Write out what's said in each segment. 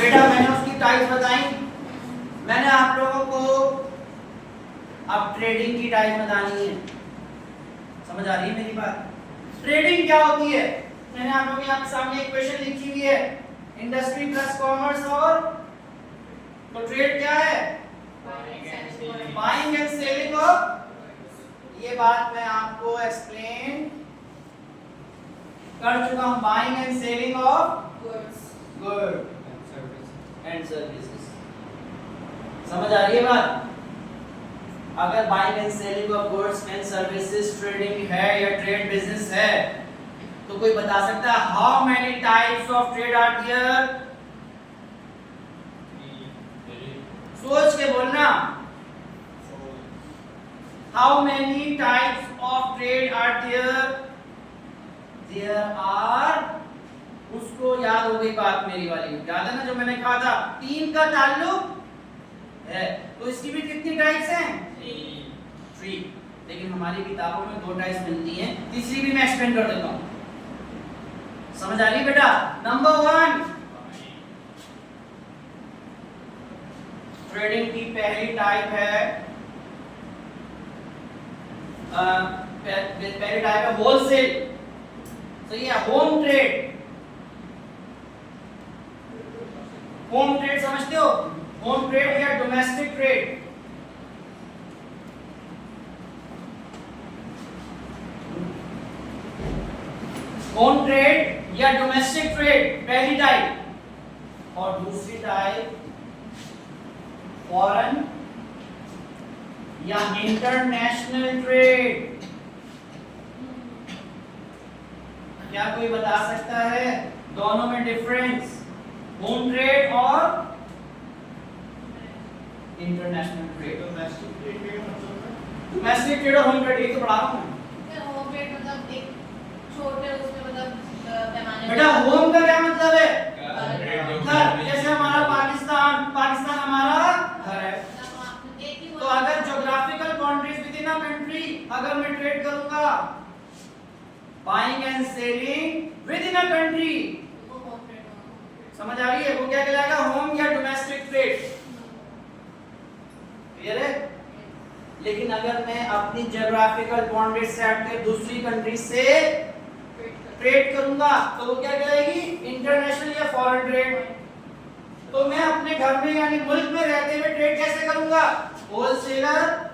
बेटा मैंने उसकी टाइप्स बताई। मैंने आप लोगों को अब ट्रेडिंग की टाइप बतानी है। समझ आ रही है मेरी बात? ट्रेडिंग क्या होती है? मैंने आप लोगों के यहाँ सामने एक क्वेश्चन लिखी हुई है, इंडस्ट्री प्लस कॉमर्स और तो ट्रेड क्या है? Buying and selling of. ये बात मैं आपको एक्सप्लेन कर चुका हूं। Buying and selling of good and services. समझ आ रही है बात? अगर buying and selling of goods and services trading है या ट्रेड बिजनेस है तो कोई बता सकता है how many types of trade are there? सोच के बोलना। How many types of trade are there? There are, उसको याद हो गई बात मेरी वाली, याद है ना जो मैंने कहा था 3 का ताल्लुक है, तो इसकी भी कितनी टाइप्स हैं? 3। लेकिन हमारी किताबों में 2 टाइप्स मिलती हैं, तीसरी भी मैं एक्सप्लेन कर देता हूं। समझ आ रही है बेटा? नंबर 1, ट्रेडिंग की पहली टाइप है पहली टाइप है होलसेल। सही है, होम ट्रेड। होम ट्रेड समझते हो? होम ट्रेड या डोमेस्टिक ट्रेड। होम ट्रेड या डोमेस्टिक ट्रेड पहली टाइप, और दूसरी टाइप फॉरेन या इंटरनेशनल ट्रेड। क्या कोई बता सकता है दोनों में डिफरेंस? होम ट्रेड और इंटरनेशनल ट्रेड। डोमेस्टिक ट्रेड और होम ट्रेड एक तो पढ़ा रहा हूं। होम ट्रेड मतलब एक छोटे उसमें मतलब पैमाने बेटा होम का क्या मतलब है? घर। जैसे हमारा पाकिस्तान हमारा घर है। तो अगर geographical boundaries with in a country अगर मैं ट्रेड करूंगा buying and selling with in a country, समझ आ रही है? वो क्या कहलाएगा? होम या डोमेस्टिक ट्रेड। क्लियर है? लेकिन अगर मैं अपनी ज्योग्राफिकल बाउंड्री से हटकर दूसरी कंट्री से ट्रेड करूंगा तो वो क्या कहलाएगी? इंटरनेशनल या फॉरेन ट्रेड। तो मैं अपने घर में यानी मुल्क में रहते हुए ट्रेड कैसे करूंगा? होलसेलर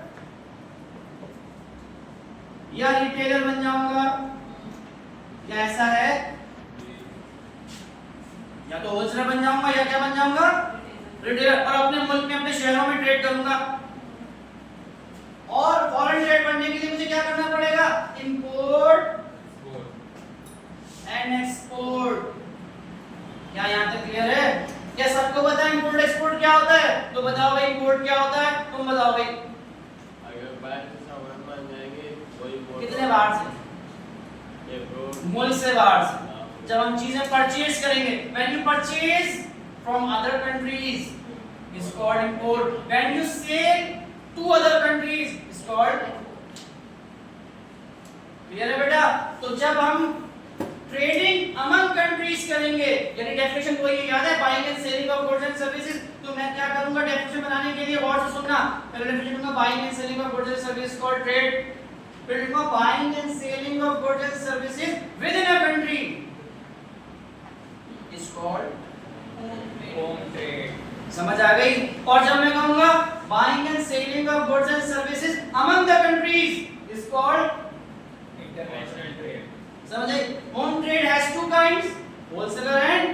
या रिटेलर बन जाऊंगा। क्या ऐसा है? या तो होलसेलर बन जाऊंगा या क्या बन जाऊंगा? रिटेलर। और अपने मुल्क में अपने शहरों में ट्रेड करूंगा। और फॉरेन ट्रेड बनने के लिए मुझे क्या करना पड़ेगा? Import and export. क्या यहां तक क्लियर है? क्या सबको पता है इंपोर्ट एक्सपोर्ट क्या होता है? तो बताओ भाई इंपोर्ट क्या होता है? तुम बताओ भाई। अगर बाहर से सामान मान जाएंगे कोई कितने बाहर से? मुल्क से बाहर से। जब हम चीजें परचेज करेंगे, when you purchase from other countries is called import. When you sell to other countries is called। Clear है बेटा? तो जब हम ट्रेडिंग अमंग कंट्रीज करेंगे, यानी डेफिनेशन कोई याद है? Buying and selling of goods and services. तो मैं क्या करूंगा डेफिनेशन बनाने के लिए? गौर से सुनना। पहले डेफिनेशन दूंगा buying and selling of goods and services called trade. फिर लिखूंगा buying and selling of goods and services within a country is called home trade. समझ आ गई? और जब मैं कहूंगा buying and selling of goods and services among the countries is called international trade. समझ आई? Home trade has 2 kinds, wholesaler and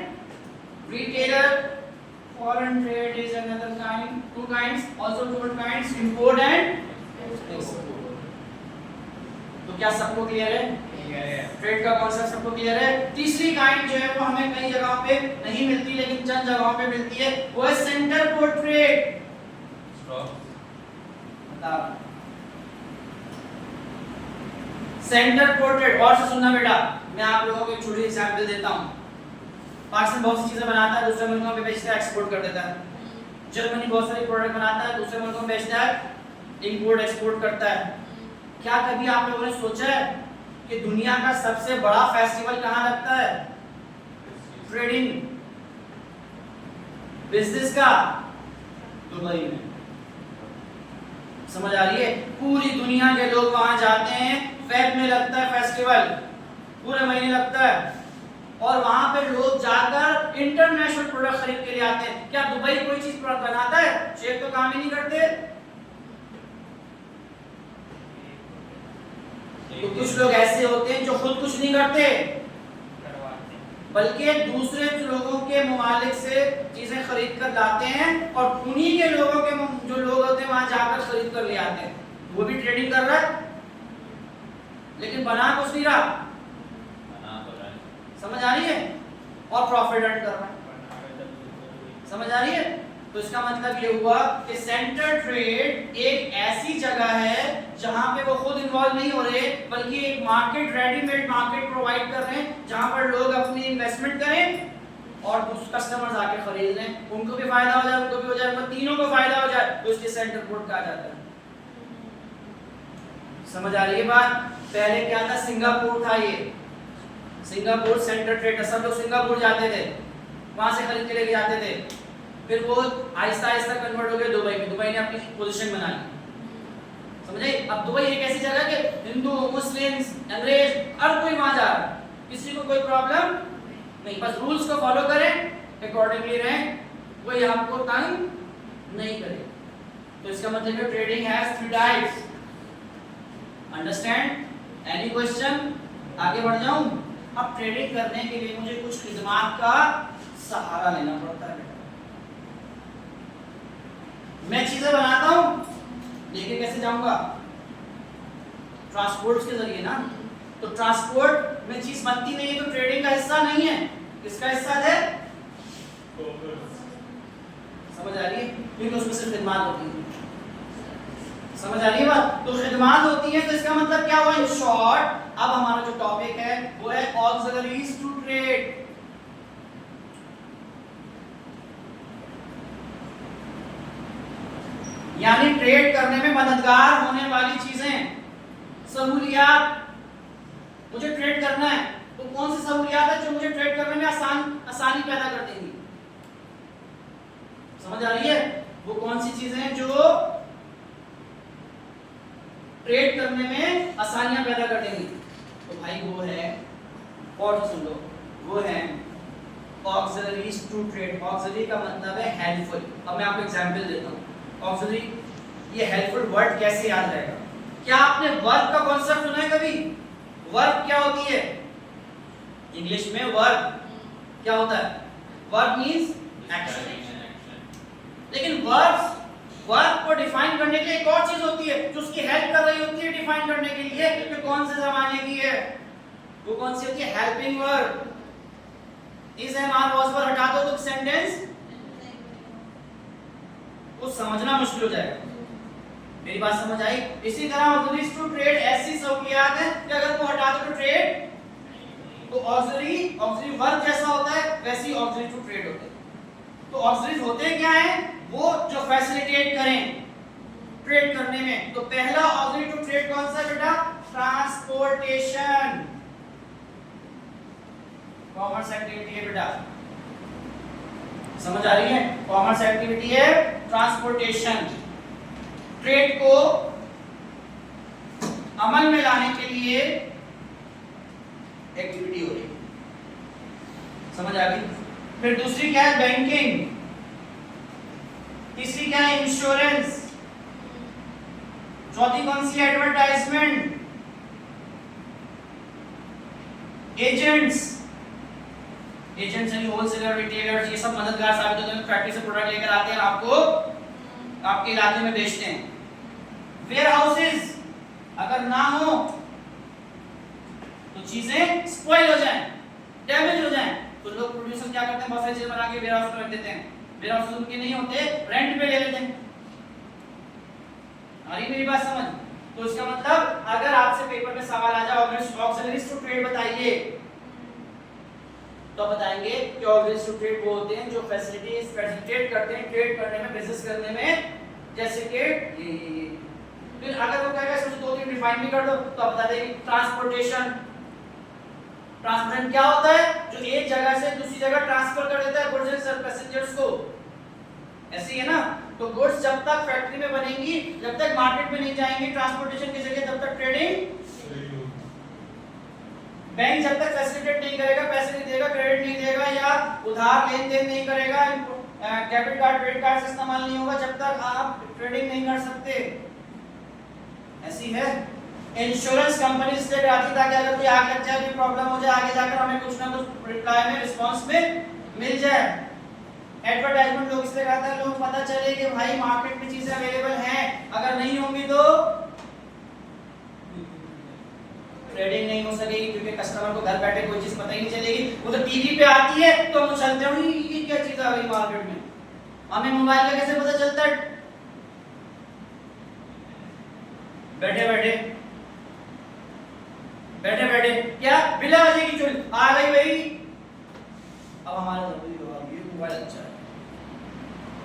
retailer. Foreign trade is another kind, 2 kinds, also 2 kinds, import and export. तो क्या सबको clear है? Trade का concept सबको clear है? तीसरी काइंड जो है वो हमें कई जगहों पे नहीं मिलती लेकिन चंद जगहों पे मिलती है, वो है सेंटर पोर्ट ट्रेड। बताओ सेंटर पोर्ट ट्रेड। और से सुनना बेटा, मैं आप लोगों को एक छोटी एग्जांपल देता हूं। पाकिस्तान बहुत सी चीजें बनाता है, दूसरे मुल्कों में बेचता है, एक्सपोर्ट कर देता है। जर्मनी बहुत सारी प्रोडक्ट बनाता है, दूसरे मुल्कों में बेचता है, इंपोर्ट एक्सपोर्ट करता है। क्या कभी आप लोगों ने सोचा है कि दुनिया का सबसे बड़ा फेस्टिवल कहां लगता है? ट्रेडिंग। बिजनेस का दुबई में। समझ आ रही है? पूरी दुनिया के लोग वहां जाते हैं, फेब में लगता है फेस्टिवल, पूरे महीने लगता है, और वहां पे लोग जाकर इंटरनेशनल प्रोडक्ट खरीद के लिए आते हैं। क्या दुबई कोई चीज बनाता है? शेख तो काम ही नहीं करते। तो कुछ लोग ऐसे होते हैं जो खुद कुछ नहीं करते बल्कि दूसरे लोगों के मुमालिक से चीजें खरीद कर लाते हैं, और उन्हीं के लोगों के जो लोग होते हैं वहां जाकर खरीद कर ले आते हैं। वो भी ट्रेडिंग कर रहा है लेकिन बना कुछ नहीं रहा। समझ आ रही है? और प्रॉफिट अर्न कर रहा है। समझ आ रही है? तो इसका मतलब ये हुआ कि सेंटर ट्रेड एक ऐसी जगह है जहां पे वो खुद इन्वॉल्व नहीं हो रहे बल्कि एक मार्केट, रेडीमेड मार्केट प्रोवाइड कर रहे हैं जहां पर लोग अपनी इन्वेस्टमेंट करें और कस्टमर्स आके खरीद लें, उनको भी फायदा हो जाए, उनको भी हो जाए, मतलब तीनों को फायदा हो जाए। तो इसलिए सेंटर ट्रेड कहा जाता है। समझ आ रही है बात? पहले क्या था? सिंगापुर था, ये सिंगापुर सेंटर ट्रेड, सब लोग सिंगापुर जाते थे, वहां से खरीद के लेके जाते थे। फिर वो आहिस्ता आहिस्ता कन्वर्ट हो गए दुबई में। दुबई ने अपनी पोजीशन बना ली। समझे? अब दुबई एक ऐसी जगह कि हिंदू, मुस्लिम्स, अंग्रेज हर कोई वहां जा रहा है, किसी को कोई प्रॉब्लम नहीं, बस रूल्स को फॉलो करें, अकॉर्डिंगली रहें, कोई आपको तंग नहीं करे। तो इसका मतलब है trading has three types. Understand? Any question? आगे बढ़ जाऊं? अब ट्रेडिंग करने के लिए मुझे कुछ खिदमात का सहारा लेना पड़ता है। मैं चीजें बनाता हूं लेके कैसे जाऊंगा? ट्रांसपोर्ट के जरिए ना। तो ट्रांसपोर्ट में चीज बनती नहीं है तो ट्रेडिंग का हिस्सा नहीं है। किसका हिस्सा है? समझ आ रही है? क्योंकि उसमें सिर्फ खिदमात होती है। समझ आ रही है बात? तो खिदमात होती है, तो इसका मतलब क्या हुआ? इन शॉर्ट अब हमारा जो टॉपिक है वो है ऑक्सिलरीज टू ट्रेड। यानी ट्रेड करने में मददगार होने वाली चीजें, सहूलियात। मुझे ट्रेड करना है तो कौन सी सहूलियात है जो मुझे ट्रेड करने में आसानी पैदा कर देंगी? समझ आ रही है? वो कौन सी चीजें हैं जो ट्रेड करने में आसानियां पैदा कर देंगी? तो भाई वो है, और सुन लो, वो है ऑक्सिलरीज टू ट्रेड। ऑक्सिलरी का मतलब है हेल्पफुल। अब मैं आपको एग्जांपल देता हूं। ऑक्सिलरी, ये हेल्पफुल वर्ड कैसे याद रहेगा? क्या आपने वर्क का कॉन्सेप्ट सुना है कभी? वर्क क्या होती है? इंग्लिश में वर्क क्या होता है? Work means action. लेकिन वर्क को डिफाइन करने के लिए एक और चीज होती है जो उसकी हेल्प कर रही होती है डिफाइन करने के लिए कि कौन से जमाने की है। वो कौन सी होती है? Helping verb. इस एमआर वॉज पर हटा दो तो सेंटेंस को समझना मुश्किल हो जाएगा। मेरी बात समझ आई? इसी तरह ऑक्सिलरीज टू ट्रेड ऐसी सहूलियात है कि अगर वो हटा दो तो ट्रेड, तो ऑक्सिलरी वर्क जैसा होता है वैसी ऑक्सिलरी टू ट्रेड होते हैं। तो ऑक्सिलरीज होते क्या हैं? वो जो फैसिलिटेट करें ट्रेड करने में। तो पहला ऑक्सिलरी टू ट्रेड कौन सा है बेटा? ट्रांसपोर्टेशन। कॉमर्स एक्टिविटी है बेटा। समझ आ रही है? कॉमर्स एक्टिविटी है ट्रांसपोर्टेशन। ट्रेड को अमल में लाने के लिए एक्टिविटी हो रही। समझ आ गई? फिर दूसरी क्या है? बैंकिंग। तीसरी क्या है? इंश्योरेंस। चौथी कौन सी? एडवर्टाइजमेंट। एजेंट्स यानी होलसेलर, रिटेलर्स, ये सब मददगार साबित होते हैं। फैक्ट्री से प्रोडक्ट लेकर आते हैं, आपको आपके इलाके में बेचते हैं। वेयर हाउसेस अगर ना हो तो चीजें स्पॉइल हो जाएं, डैमेज हो जाएं, तो लोग प्रोड्यूसर क्या करते हैं? बहुत सारी चीजें बना के वेयर हाउस में रख देते हैं। वेयर हाउस उनके नहीं होते, रेंट पे ले लेते हैं। आ रही मेरी बात समझ? तो इसका मतलब अगर आपसे पेपर में सवाल आ जाए ऑक्सिलरीज टू ट्रेड बताइए, तो बताएंगे कि ऑक्सिलरीज टू ट्रेड वो होते हैं जो फैसिलिटेट करते हैं ट्रेड करने में, बिजनेस करने में, जैसे कि ये। फिर अगर वो कहेगा इसमें दो तीन डिफाइन भी कर दो तो आप बता देंगे ट्रांसपोर्टेशन। ट्रांसपोर्टेशन क्या होता है? जो एक जगह से दूसरी जगह ट्रांसफर कर देता है गुड्स एंड पैसेंजर्स को। तो गुड्स जब तक फैक्ट्री में बनेंगी, जब तक मार्केट में नहीं जाएंगी ट्रांसपोर्टेशन की जगह, तब तक ट्रेडिंग। बैंक जब तक फैसिलिटेट नहीं करेगा, पैसे नहीं देगा, क्रेडिट नहीं देगा या उधार लेन देन नहीं करेगा, डेबिट कार्ड क्रेडिट कार्ड से इस्तेमाल नहीं होगा, जब तक आप ट्रेडिंग नहीं कर सकते। ऐसी है इंश्योरेंस कंपनी से आती ताकि अगर कोई आग लग जाए, कोई प्रॉब्लम हो जाए, आगे जाकर हमें कुछ ना कुछ रिप्लाई में, रिस्पांस में मिल जाए। एडवर्टाइजमेंट लोग इसलिए करते हैं, लोग पता चले कि भाई मार्केट में चीजें अवेलेबल हैं, अगर नहीं होंगी तो ट्रेडिंग नहीं हो सकेगी, क्योंकि कस्टमर को घर बैठे कोई चीज पता ही नहीं चलेगी। वो तो टीवी पे आती है तो हम चलते हैं, ये क्या चीज आ गई मार्केट में, हमें मोबाइल का कैसे पता चलता है? बैठे बैठे क्या बिना वजह की चोरी आ गई भाई। अब हमारा ये मोबाइल अच्छा है,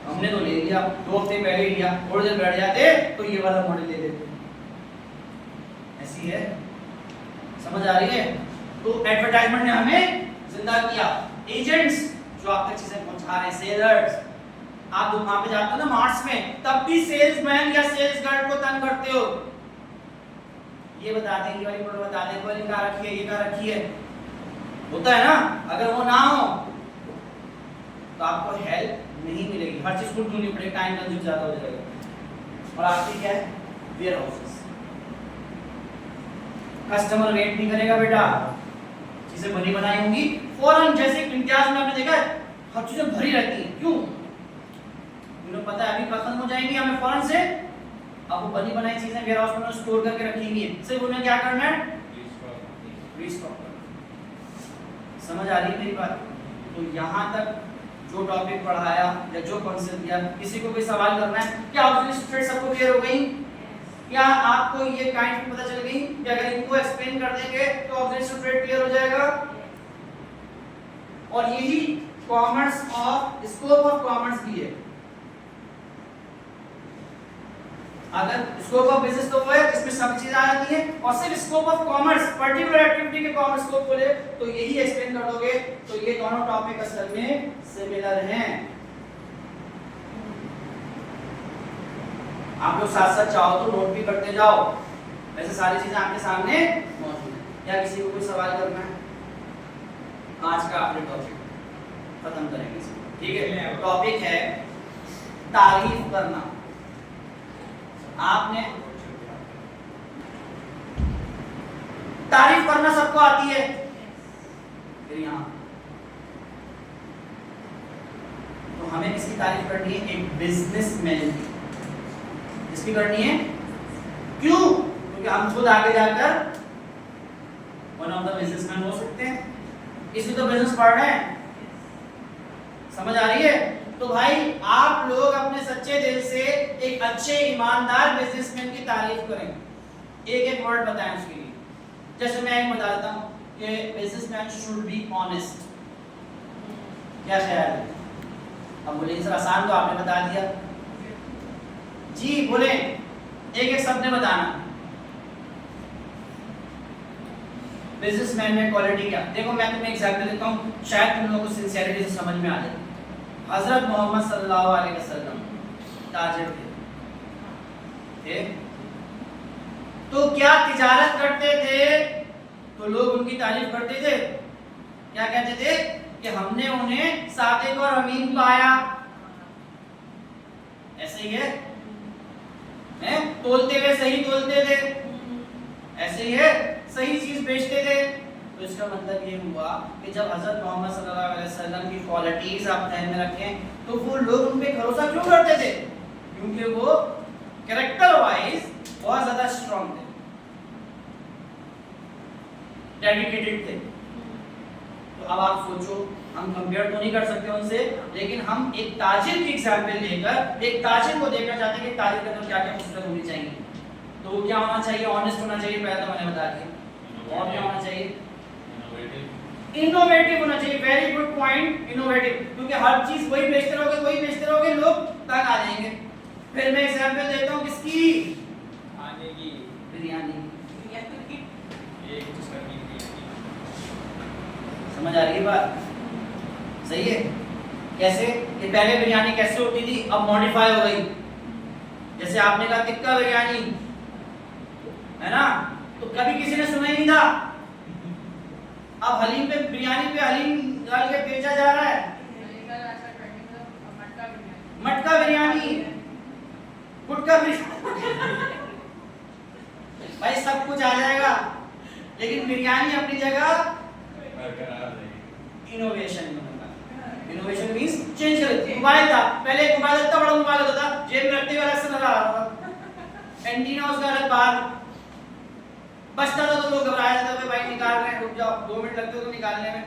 हमने तो ले लिया, 2 हफ्ते पहले ही लिया, थोड़ी देर बैठ जाते तो ये वाला मॉडल ले लेते। ऐसी है, समझ आ रही है? तो एडवर्टाइजमेंट ने हमें जिंदा किया। एजेंट्स जो आप तक चीजें पहुंचा रहे हैं, सेलर्स, आप वहां पे जाते हो ना मार्ट्स में, तब भी सेल्समैन या सेल्स गर्ल को तंग करते हो, ये बताते हैं, ये वाली प्रोडक्ट बताते हैं, वाली कहाँ रखी है, ये कहाँ रखी है, होता है ना। अगर वो ना हो तो आपको हेल्प नहीं मिलेगी, हर चीज खुद ढूंढनी पड़ेगी, टाइम कंज्यूम ज्यादा हो जाएगा। और आपकी क्या है, वेयर हाउसेस, कस्टमर वेट नहीं करेगा बेटा, चीजें बनी बनाई होंगी फौरन। जैसे इम्तियाज में आपने देखा है, हर चीजें भरी रहती हैं, क्यों? उन्हें पता है अभी खत्म हो जाएंगी, हमें फौरन से अब वो बनी बनाई चीजें वेयर हाउस में स्टोर करके रखेंगे, सिर्फ उन्हें क्या करना है, रीस्टॉक करना। समझ आ रही है मेरी बात? तो यहाँ तक जो टॉपिक पढ़ाया या जो कॉन्सेप्ट दिया, किसी को कोई सवाल करना है क्या? ऑब्जेक्टिव सबको क्लियर हो गई? क्या आपको ये काइंड पता चल गई कि अगर इनको एक्सप्लेन कर देंगे तो ऑब्जेक्टिव ट्रेड क्लियर हो जाएगा? और यही commerce of scope of commerce भी है। अगर स्कोप ऑफ बिजनेस तो वो है इसमें सब चीजें आ जाती हैं, और सिर्फ scope of commerce particular activity के कॉमर्स स्कोप बोले तो यही एक्सप्लेन कर दोगे, तो ये दोनों टॉपिक असल में सिमिलर हैं। आप लोग साथ साथ चाहो तो नोट भी करते जाओ, वैसे सारी चीजें आपके सामने मौजूद है। या किसी को कोई सवाल करना है? आज का आपने टॉपिक खत्म करेंगे इसको, ठीक है? टॉपिक है तारीफ करना। आपने तारीफ करना सबको आती है, फिर यहां तो हमें किसकी तारीफ करनी है? एक बिजनेसमैन की। किसकी करनी है? क्यों? क्योंकि हम खुद आगे जाकर वन ऑफ द बिजनेसमैन हो सकते हैं, इसलिए तो बिजनेस पढ़ रहे हैं। समझ आ रही है? तो भाई आप लोग अपने सच्चे दिल से एक अच्छे ईमानदार बिजनेसमैन की तारीफ करें, एक एक वर्ड बताएं उसके लिए। जैसे मैं एक बता देता हूं कि बिजनेसमैन शुड बी ऑनेस्ट। क्या ख्याल है? अब बोले सर आसान तो आपने बता दिया जी, बोले एक एक शब्द में बताना। बिजनेसमैन में क्वालिटी क्या? देखो मैं तुम्हें एग्जांपल देता हूं, शायद तुम लोगों को सिंसियरिटी से समझ में आ जाए। हजरत मोहम्मद सल्लल्लाहु अलैहि वसल्लम ताजिर थे, तो क्या तिजारत करते थे तो लोग उनकी तारीफ करते थे, क्या कहते थे कि हमने उन्हें सादिक और अमीन पाया। ऐसे ही है, तोलते हुए सही तोलते थे, ऐसे ही है, सही चीज बेचते थे। तो इसका मतलब ये हुआ कि जब हजरत मोहम्मद सल्लल्लाहु अलैहि वसल्लम की क्वालिटीज आप ध्यान में रखें तो वो लोग उन पे भरोसा क्यों करते थे? क्योंकि वो कैरेक्टर वाइज बहुत ज्यादा स्ट्रांग थे, डेडिकेटेड थे। तो अब आप सोचो, हम कंपेयर तो नहीं कर सकते उनसे, लेकिन हम एक ताजिर की एग्जांपल लेकर एक ताजिर को देखना चाहते हैं कि ताजिर के अंदर क्या क्या खूबियां होनी चाहिए। तो वो क्या होना चाहिए? ऑनेस्ट होना चाहिए, पहले तो मैंने बता दिया। और क्या होना चाहिए? इनोवेटिव होना चाहिए। वेरी गुड पॉइंट, इनोवेटिव, क्योंकि हर चीज वही बेचते रहोगे लोग तंग आ जाएंगे। फिर मैं एग्जांपल देता हूं किसकी? आने की बिरयानी। एक चीज करनी है। समझ आ रही है बात? सही है? कैसे? कि पहले बिरयानी कैसे होती थी, अब मॉडिफाई हो गई। जैसे आपने कहा टिक्का बिरयानी, है ना, तो कभी किसी ने सुना ही नहीं था। अब हलीम पे, बिरयानी पे हलीम डाल के बेचा जा रहा है। मटका बिरयानी, गुटका बिरयानी, भाई सब कुछ आ जाएगा, लेकिन बिरयानी अपनी जगह इनोवेशन में होगा। इनोवेशन मींस चेंज कर। मोबाइल था पहले, एक मोबाइल इतना बड़ा मोबाइल होता था, जेब में रखते हुए अलग से नजर आ रहा था, एंटीना उसका अलग बाहर बचता था, तो लोग घबरा जाते थे, भाई निकाल रहे हैं, रुक जाओ, 2 मिनट लगते तो निकालने में।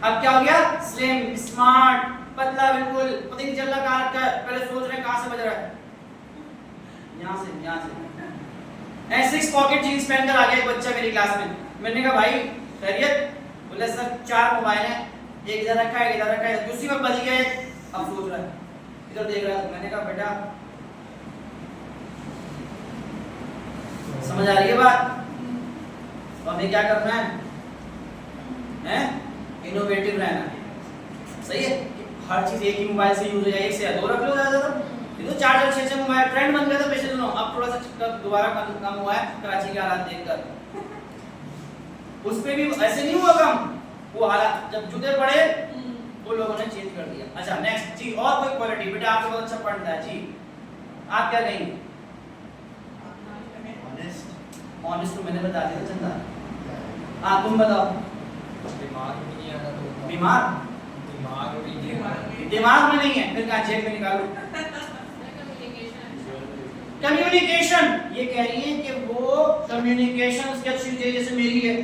अब क्या हो गया, स्लिम, स्मार्ट, पतला, बिल्कुल पता नहीं चल रहा कहां रखा है, पहले सोच रहे हैं कहां से बज रहा है, यहां से। ऐसे 6 पॉकेट जींस पहनकर आ गया एक बच्चा मेरी क्लास में। मैंने कहा भाई खैरियत? बोले सर 4 मोबाइल हैं, एक इधर रखा है, इधर रखा है, दूसरी में बज गए, अब सोच रहा है, इधर देख रहा है। मैंने कहा बेटा समझ आ रही है बात? तो हमें क्या करना है? इनोवेटिव रहना है, सही है। हर चीज एक ही मोबाइल से यूज हो जाए, 1 से 2 रख लो ज्यादा। ये तो 4 6 मोबाइल ट्रेंड बन गया था पिछले दिनों, अब थोड़ा सा दोबारा कम हुआ है कराची के हालात देखकर। उस पे भी ऐसे नहीं हुआ कम, वो हालात जब जूते पड़े वो लोगों ने चेंज कर दिया। अच्छा नेक्स्ट जी, और कोई क्वालिटी बेटा आपको बहुत अच्छा पढ़ना है जी, आप क्या कहेंगे? ऑनेस्ट तो मैंने बता दिया चंदा। हाँ तुम बताओ। दिमाग में नहीं आता तो बीमार, दिमाग में नहीं है, फिर कहाँ जेब में निकालो। कम्युनिकेशन, ये कह रही है कि वो कम्युनिकेशन उसकी अच्छी चाहिए, जैसे मेरी है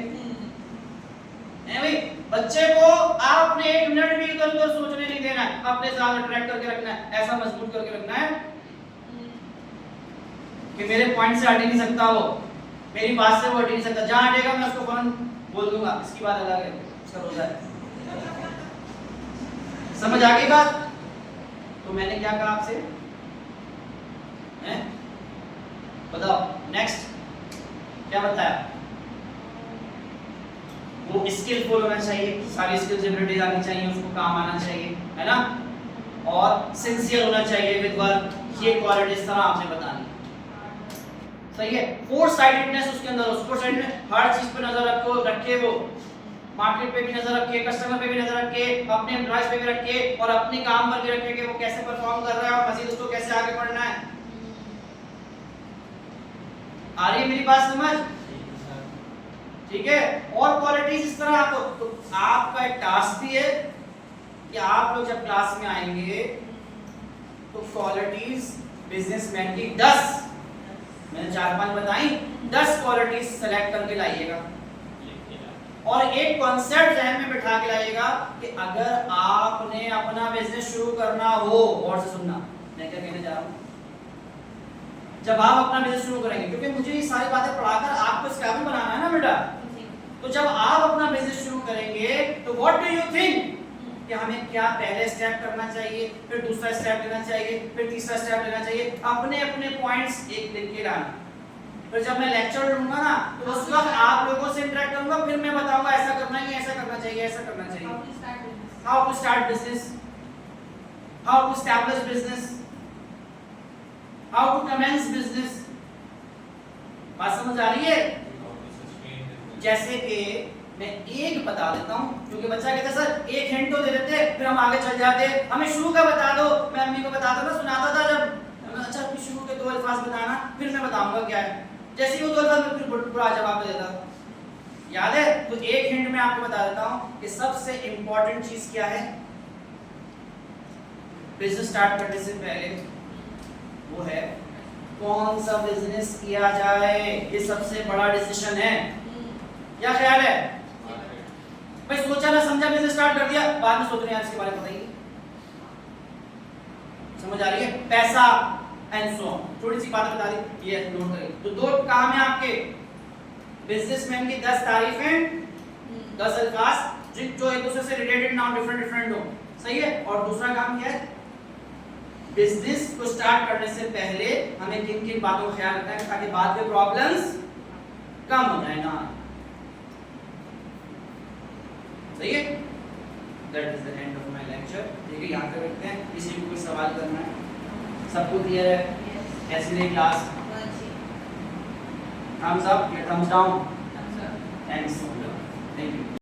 भाई। बच्चे को आपने 1 मिनट भी इधर उधर सोचने नहीं देना है, अपने साथ अट्रैक्ट करके रखना है, ऐसा मजबूत करके रखना है कि मेरे पॉइंट से हट ही नहीं सकता, वो मेरी बात से वो हट ही नहीं सकता। जहां हटेगा मैं उसको फौरन बोल दूंगा, इसकी बात अलग है, उसका रोजा है। समझ आ गई बात? तो मैंने क्या कहा आपसे, हैं? बताओ नेक्स्ट क्या बताया? वो स्किलफुल होना चाहिए, सारी स्किल्स एबिलिटीज आनी चाहिए, उसको काम आना चाहिए, है ना, और सिंसियर होना चाहिए विद वर्क। ये क्वालिटी इस तरह आपने बतानी, सही है। फोर साइडेडनेस उसके अंदर हो, फोर साइडेड में हर चीज पे नजर रखे, वो मार्केट पे भी नजर रखे, कस्टमर पे भी नजर रखे, अपने एम्प्लॉयज पे भी रखे, और अपने काम पर भी रखे कि वो कैसे परफॉर्म कर रहा है और मजीद उसको कैसे आगे बढ़ना है। आ रही है मेरी बात समझ? ठीक है। और क्वालिटीज इस तरह आपको, तो आपका एक टास्क भी है कि आप लोग जब क्लास में आएंगे तो क्वालिटीज बिजनेसमैन की 10, मैंने 4-5 बताई, 10 क्वालिटीज सेलेक्ट करके लाइएगा, और एक कॉन्सेप्ट ज़हन में बिठा के लाइएगा कि अगर आपने अपना बिजनेस शुरू करना हो, और से सुनना मैं क्या कहने जा रहा हूं, जब आप अपना बिजनेस शुरू करेंगे, क्योंकि मुझे ये सारी बातें पढ़ाकर आपको इस काबिल बनाना है ना बेटा, तो जब आप अपना बिजनेस शुरू करेंगे तो व्हाट डू यू थिंक कि हमें क्या पहले स्टेप करना चाहिए, फिर दूसरा स्टेप लेना चाहिए, फिर तीसरा स्टेप लेना चाहिए, अपने अपने पॉइंट्स एक लिख के लाना। फिर जब मैं लेक्चर लूंगा ना तो उस वक्त आप लोगों से इंटरेक्ट करूंगा, फिर मैं बताऊंगा ऐसा करना है, ऐसा करना चाहिए, ऐसा करना चाहिए। How to start business, how to establish business, how to commence business. बात समझ आ रही है? जैसे कि मैं एक बता देता हूं, क्योंकि बच्चा कहता है सर एक हिंट तो दे देते फिर हम आगे चल जाते, हमें शुरू का बता दो। मैं अम्मी को बताता था, सुनाता था जब, अच्छा अपनी शुरू के 2 अल्फाज बताना, फिर मैं बताऊंगा क्या है। जैसे ही वो 2 अल्फाज में फिर पूरा जवाब दे देता, याद है? तो एक हिंट में आपको बता देता हूं कि सबसे इंपॉर्टेंट चीज क्या है बिजनेस स्टार्ट करने से पहले, वो है कौन सा बिजनेस किया जाए। ये सबसे बड़ा डिसीजन है। क्या ख्याल है भाई? सोचा ना समझा, बिजनेस स्टार्ट कर दिया, बाद में सोच रहे हैं इसके बारे में बताइए। समझ आ रही है? पैसा एंड सो ऑन, थोड़ी सी बातें बता दी, ये नोट करिए। तो 2 काम है आपके, बिजनेसमैन की 10 तारीफें, 10 अल्फाज जो एक दूसरे से रिलेटेड ना हो, डिफरेंट हो, सही है। और दूसरा काम क्या है, बिजनेस को स्टार्ट करने से पहले हमें किन किन बातों का ख्याल रखना है ताकि बाद में प्रॉब्लम्स कम हो जाए ना, सही है। That is the end of my lecture. ठीक है, यहाँ पे रखते हैं। किसी को कोई सवाल करना है? सबको क्लियर है? Yes. कैसी रही क्लास? बहुत अच्छी। थम्स अप या थम्स डाउन? अच्छा। थैंक्स। Thank you.